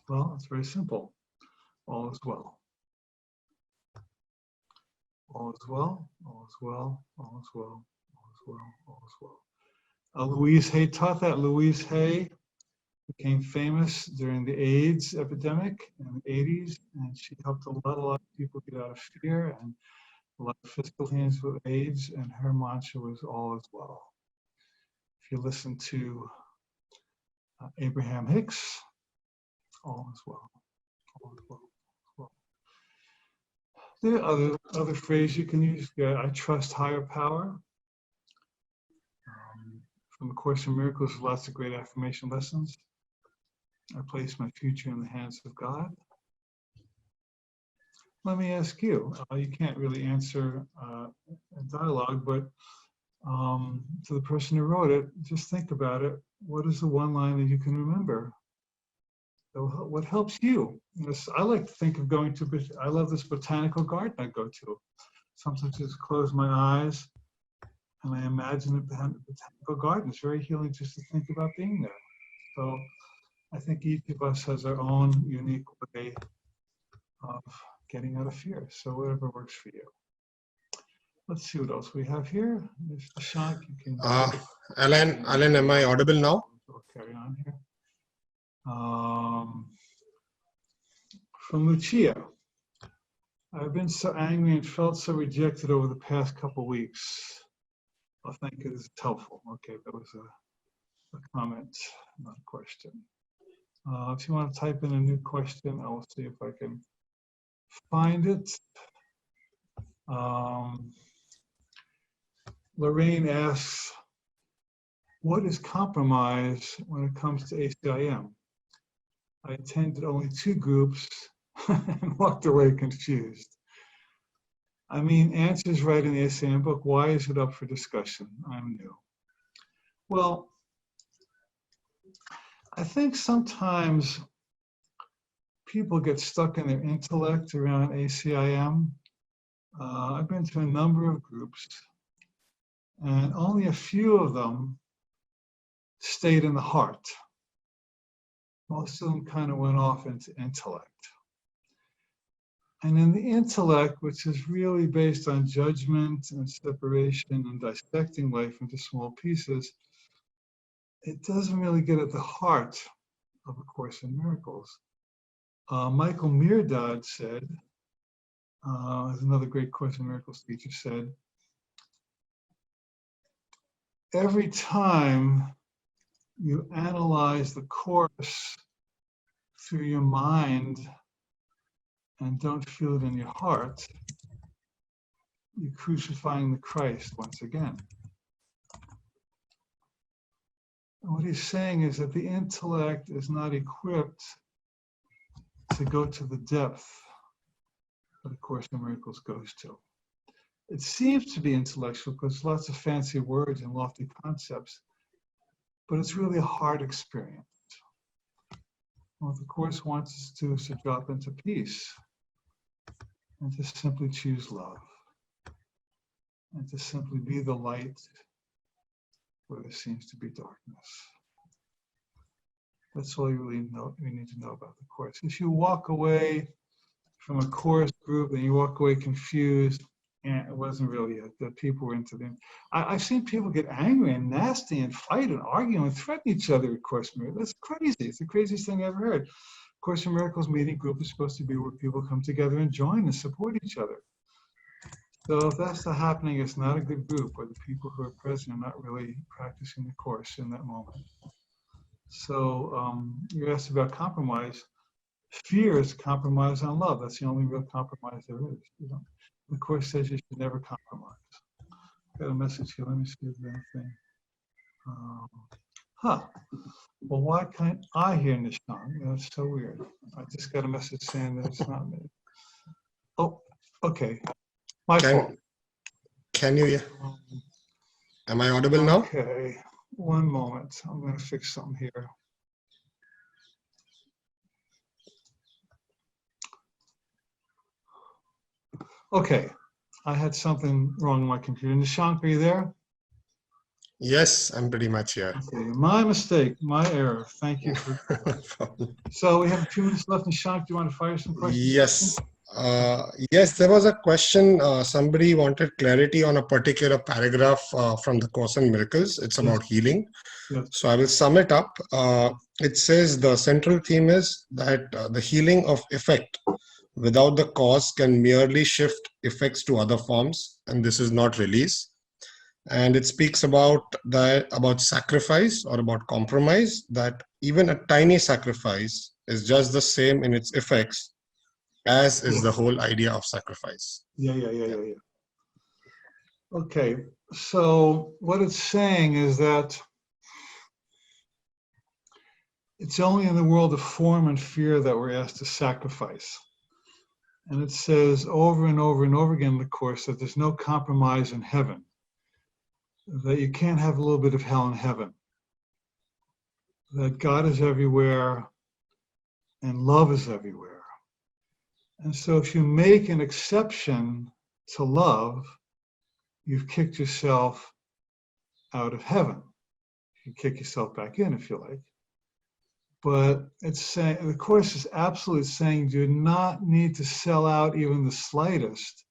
Well, it's very simple. All is well. All is well. All is well. All is well. All is well. All is well. Louise Hay taught that. Louise Hay became famous during the AIDS epidemic in the 80s, and she helped a lot of people get out of fear and a lot of physical things with AIDS, and her mantra was all is well. If you listen to Abraham Hicks, all is well. All is well. All is well. There are other phrases you can use. I trust higher power. From A Course in Miracles, lots of great affirmation lessons. I place my future in the hands of God. Let me ask you, you can't really answer in dialogue, but to the person who wrote it, just think about it. What is the one line that you can remember? What helps you? I like to think of going to, I love this botanical garden I go to. Sometimes I just close my eyes and I imagine the botanical garden. It's very healing just to think about being there. So I think each of us has our own unique way of getting out of fear. So whatever works for you. Let's see what else we have here. Mr. Shank, you can. Alan, am I audible now? We'll carry on here. From Lucia. I've been so angry and felt so rejected over the past couple weeks. Well, thank you. This is helpful. Okay, that was a comment, not a question. If you want to type in a new question, I will see if I can find it. Lorraine asks, what is compromise when it comes to ACIM? I attended only 2 groups and walked away confused. I mean, answers right in the ACIM book. Why is it up for discussion? I'm new. Well, I think sometimes people get stuck in their intellect around ACIM. I've been to a number of groups, and only a few of them stayed in the heart. Most of them kind of went off into intellect. And in the intellect, which is really based on judgment and separation and dissecting life into small pieces, it doesn't really get at the heart of A Course in Miracles. Michael Mirdad said, as another great Course in Miracles teacher said, every time you analyze the Course through your mind and don't feel it in your heart, you're crucifying the Christ once again. And what he's saying is that the intellect is not equipped to go to the depth that A Course in Miracles goes to. It seems to be intellectual because lots of fancy words and lofty concepts, but it's really a hard experience. What the Course wants us to do is to drop into peace and to simply choose love and to simply be the light where there seems to be darkness. That's all you really need to know about the Course. If you walk away from a Course group and you walk away confused, and it wasn't really that people were into them. I've seen people get angry and nasty and fight and argue and threaten each other at Course in Miracles. That's crazy. It's the craziest thing I ever heard. Course in Miracles meeting group is supposed to be where people come together and join and support each other. So if that's not happening, it's not a good group, where the people who are present are not really practicing the Course in that moment. So you asked about compromise. Fear is compromise on love. That's the only real compromise there is. The Course says you should never compromise. Got a message here. Let me see if there's anything. Well, why can't I hear Nishant? That's so weird. I just got a message saying that it's not me. Oh, okay. My fault. Can you hear? Am I audible now? Okay. One moment. I'm going to fix something here. Okay. I had something wrong with my computer. Nishank, are you there? Yes, I'm pretty much here. Okay. My mistake. My error. Thank you for. So we have a few minutes left. Nishank, do you want to fire some questions? Yes. Yes, there was a question. Somebody wanted clarity on a particular paragraph from the Course in Miracles. It's about healing. Yes. So I will sum it up. It says the central theme is that the healing of effect without the cause can merely shift effects to other forms, and this is not release. And it speaks about sacrifice or about compromise, that even a tiny sacrifice is just the same in its effects as is the whole idea of sacrifice. Yeah. Okay, so what it's saying is that it's only in the world of form and fear that we're asked to sacrifice. And it says over and over and over again in the Course that there's no compromise in heaven, that you can't have a little bit of hell in heaven, that God is everywhere and love is everywhere. And so if you make an exception to love, you've kicked yourself out of heaven. You can kick yourself back in if you like. But it's saying, the Course is absolutely saying, do not need to sell out even the slightest.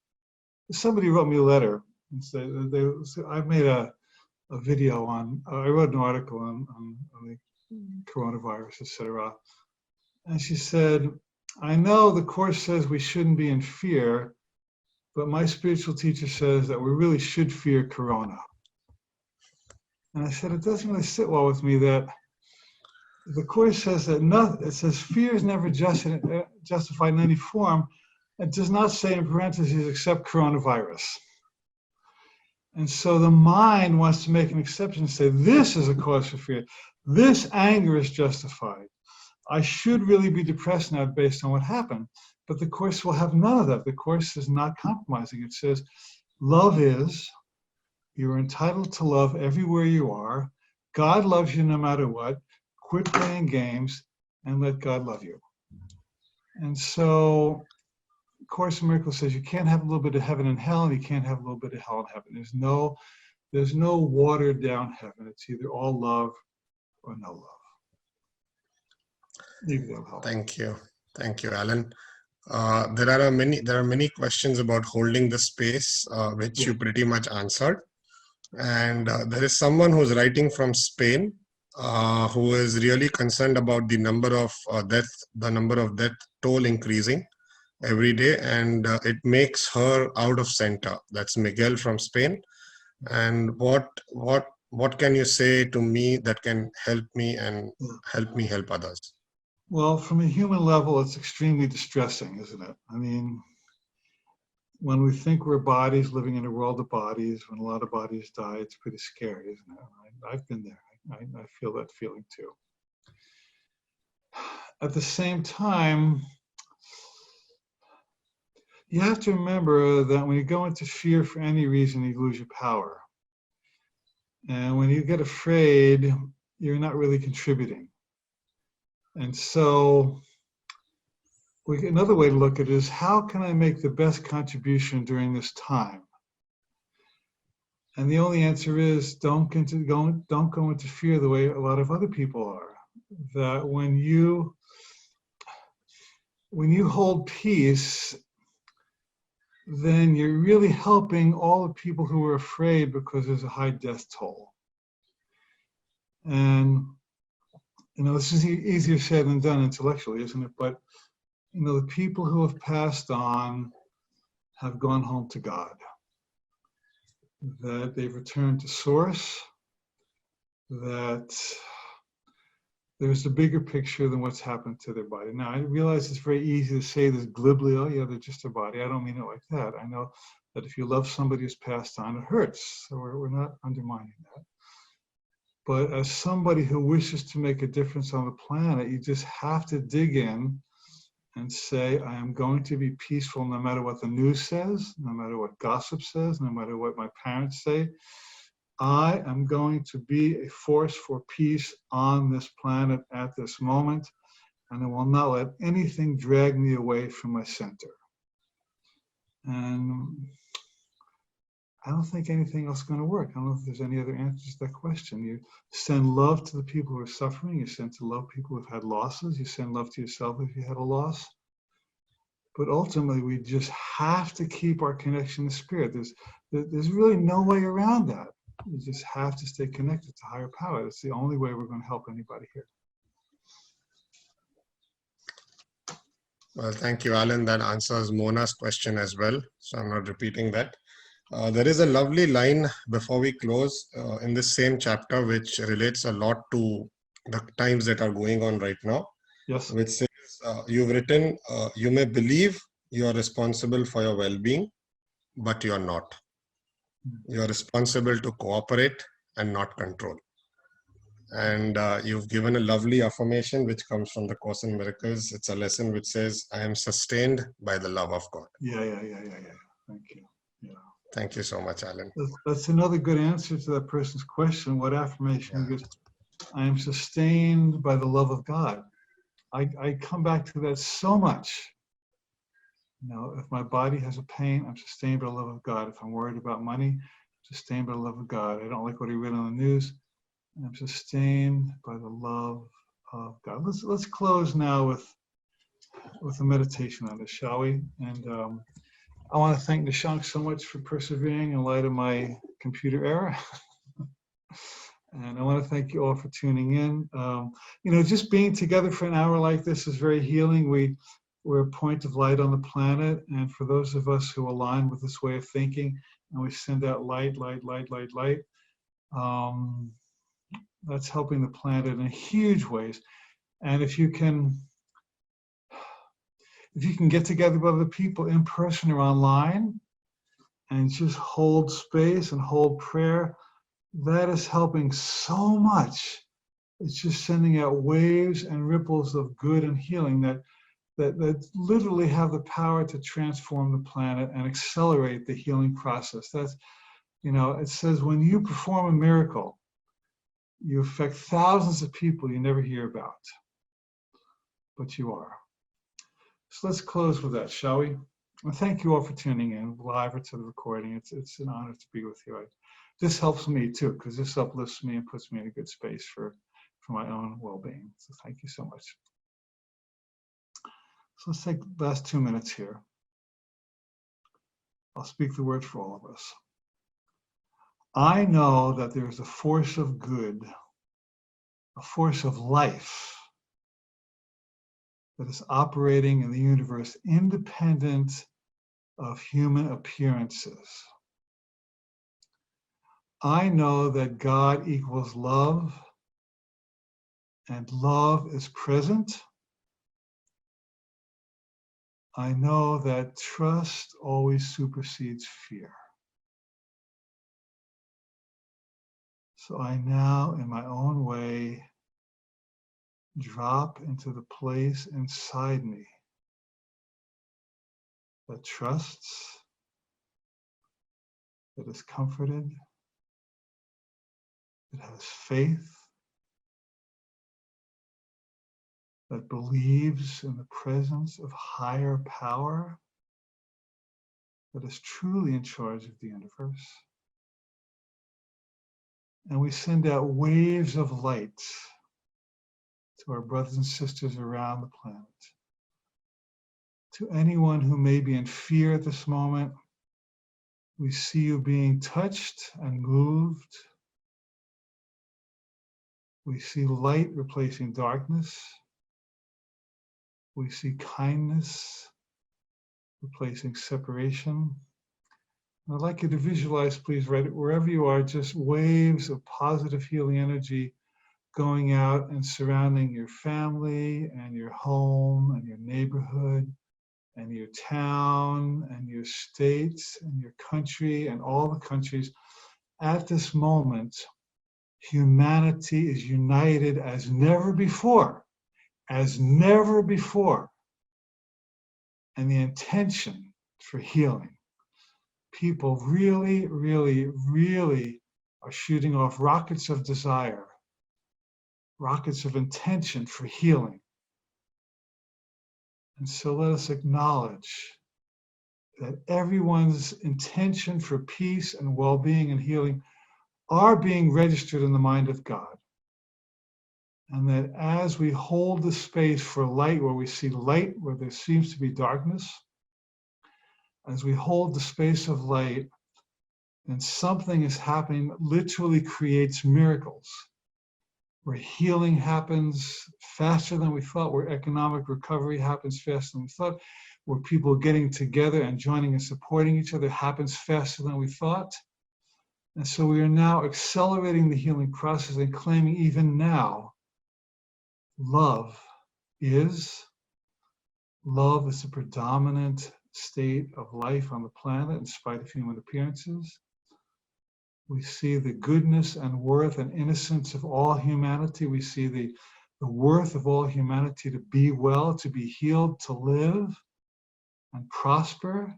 Somebody wrote me a letter and said, I made a video on, I wrote an article on the coronavirus, etc. And she said, I know the Course says we shouldn't be in fear, but my spiritual teacher says that we really should fear corona. And I said, it doesn't really sit well with me that the Course says that it says fear is never justified in any form. It does not say in parentheses except coronavirus. And so the mind wants to make an exception and say, this is a cause for fear. This anger is justified. I should really be depressed now based on what happened. But the Course will have none of that. The Course is not compromising. It says, love is, you're entitled to love everywhere you are. God loves you no matter what. Quit playing games and let God love you. And so Course in Miracles says you can't have a little bit of heaven and hell, and you can't have a little bit of hell and heaven. There's no watered down heaven. It's either all love or no love. Maybe that'll help. Thank you, Alan. There are many questions about holding the space, which you pretty much answered. And there is someone who's writing from Spain, who is really concerned about the number of death toll increasing every day, and it makes her out of center. That's Miguel from Spain. And what can you say to me that can help me and help me help others? Well, from a human level, it's extremely distressing, isn't it? I mean, when we think we're bodies living in a world of bodies, when a lot of bodies die, it's pretty scary, isn't it? I've been there. I feel that feeling too. At the same time, you have to remember that when you go into fear for any reason, you lose your power. And when you get afraid, you're not really contributing. And so another way to look at it is, how can I make the best contribution during this time? And the only answer is don't go into fear the way a lot of other people are. That when you hold peace, then you're really helping all the people who are afraid, because there's a high death toll. And this is easier said than done intellectually, isn't it? But the people who have passed on have gone home to God. That they've returned to Source, that there's a bigger picture than what's happened to their body. Now, I realize it's very easy to say this glibly, oh yeah, they're just a body. I don't mean it like that. I know that if you love somebody who's passed on, it hurts. So we're not undermining that. But as somebody who wishes to make a difference on the planet, you just have to dig in and say, I am going to be peaceful no matter what the news says, no matter what gossip says, no matter what my parents say. I am going to be a force for peace on this planet at this moment, and I will not let anything drag me away from my center. And I don't think anything else is going to work. I don't know if there's any other answers to that question. You send love to the people who are suffering. You send to love people who've had losses. You send love to yourself if you had a loss. But ultimately, we just have to keep our connection to spirit. There's really no way around that. You just have to stay connected to higher power. That's the only way we're going to help anybody here. Well, thank you, Alan. That answers Mona's question as well. So I'm not repeating that. There is a lovely line before we close in this same chapter, which relates a lot to the times that are going on right now. Yes. Which says, you've written, you may believe you are responsible for your well-being, but you are not. You are responsible to cooperate and not control. And you've given a lovely affirmation which comes from the Course in Miracles. It's a lesson which says, I am sustained by the love of God. Yeah. Thank you. Yeah. Thank you so much, Alan. That's another good answer to that person's question. What affirmation? Because I am sustained by the love of God. I come back to that so much. You know, if my body has a pain, I'm sustained by the love of God. If I'm worried about money, I'm sustained by the love of God. I don't like what I read on the news, I'm sustained by the love of God. Let's close now with a meditation on this, shall we? And I want to thank Nishank so much for persevering in light of my computer error. And I want to thank you all for tuning in. You know, just being together for an hour like this is very healing. We're a point of light on the planet. And for those of us who align with this way of thinking, and we send out light, that's helping the planet in huge ways. And if you can get together with other people in person or online and just hold space and hold prayer, that is helping so much. It's just sending out waves and ripples of good and healing that literally have the power to transform the planet and accelerate the healing process. That's, you know, it says when you perform a miracle, you affect thousands of people you never hear about, but you are. So let's close with that, shall we? And thank you all for tuning in, live or to the recording. It's an honor to be with you. This helps me too, because this uplifts me and puts me in a good space for my own well-being. So thank you so much. So let's take the last 2 minutes here. I'll speak the word for all of us. I know that there is a force of good, a force of life that is operating in the universe independent of human appearances. I know that God equals love, and love is present. I know that trust always supersedes fear. So I now, in my own way, drop into the place inside me that trusts, that is comforted, that has faith, that believes in the presence of higher power, that is truly in charge of the universe. And we send out waves of light to our brothers and sisters around the planet. To anyone who may be in fear at this moment, we see you being touched and moved. We see light replacing darkness. We see kindness replacing separation. And I'd like you to visualize, please, right wherever you are, just waves of positive healing energy going out and surrounding your family and your home and your neighborhood and your town and your states and your country and all the countries. At this moment, humanity is united as never before, as never before. And the intention for healing. People really, really, really are shooting off rockets of desire, rockets of intention for healing. And so let us acknowledge that everyone's intention for peace and well-being and healing are being registered in the mind of God. And that as we hold the space for light, where we see light, where there seems to be darkness, as we hold the space of light, then something is happening that literally creates miracles, where healing happens faster than we thought, where economic recovery happens faster than we thought, where people getting together and joining and supporting each other happens faster than we thought. And so we are now accelerating the healing process and claiming even now, love is the predominant state of life on the planet in spite of human appearances. We see the goodness and worth and innocence of all humanity. We see the worth of all humanity to be well, to be healed, to live and prosper.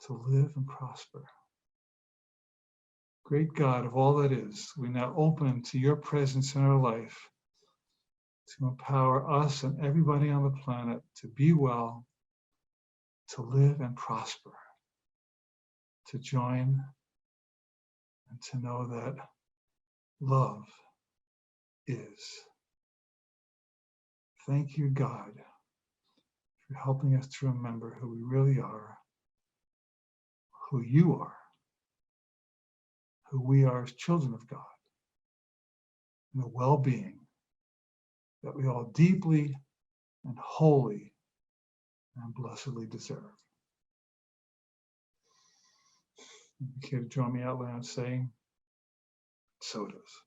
To live and prosper. Great God of all that is, we now open to your presence in our life to empower us and everybody on the planet to be well, to live and prosper, to join and to know that love is. Thank you, God, for helping us to remember who we really are, who you are, who we are as children of God, and the well-being that we all deeply and wholly and blessedly deserve. You care to join me out loud saying, so does.